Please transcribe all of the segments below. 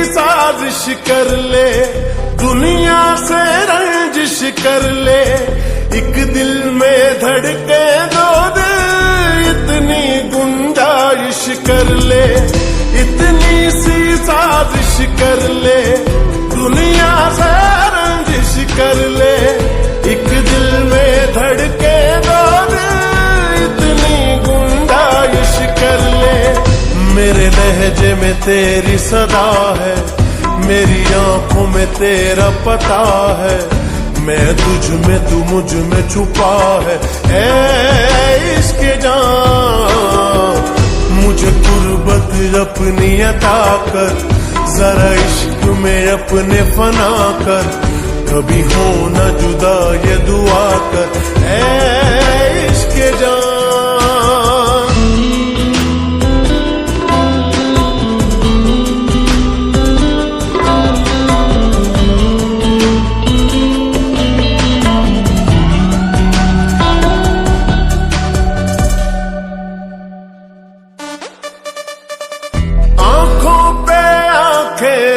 साजिश कर ले, दुनिया से रंजिश कर ले, एक दिल में धड़के दो दिल, इतनी गुंजाइश कर ले, इतनी सी साजिश कर ले, दुनिया से रंजिश कर ले, एक दिल में धड़के दो दिल, इतनी गुंजाइश कर ले। मेरे लहजे में तेरी सदा है, मेरी आंखों में तेरा पता है, मैं तुझ में तू मुझ में छुपा है, ऐ इश्क जान मुझे कुर्बत अपनी अता कर, जरा इश्क में अपने फना कर, कभी हो न जुदा ये दुआ कर, ऐ इश्क जान।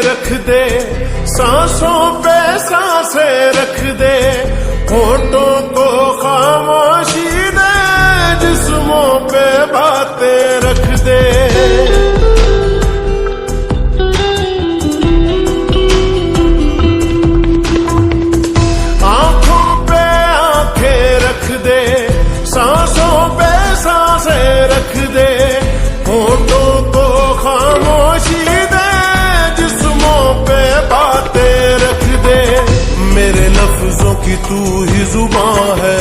रख दे सांसों पे सांसें रख दे, होठों को खामोशी दे, जिस्मों पे बातें रख दे। आंखों पे आंखें रख दे, सांसों पे सांसें रख दे, होठों को खामोशी दे, पे बातें रख दे। मेरे लफ्जों की तू ही जुबान है,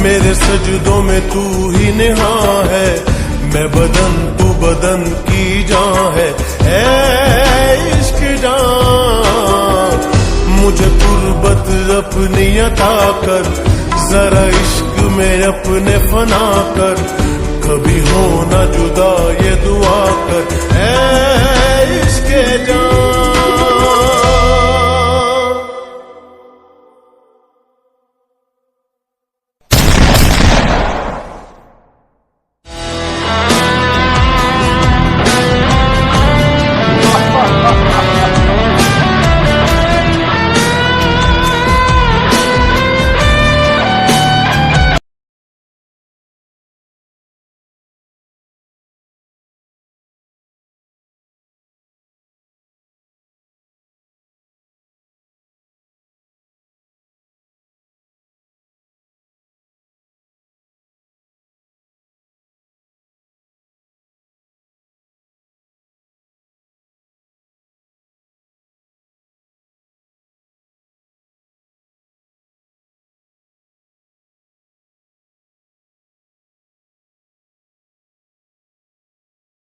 मेरे सजदों में तू ही निहां है, मैं बदन तू बदन की जान है, ऐ इश्क जान मुझे कुर्बत अपनी अता कर, जरा इश्क में अपने फना कर, कभी हो ना जुदा ये दुआ कर,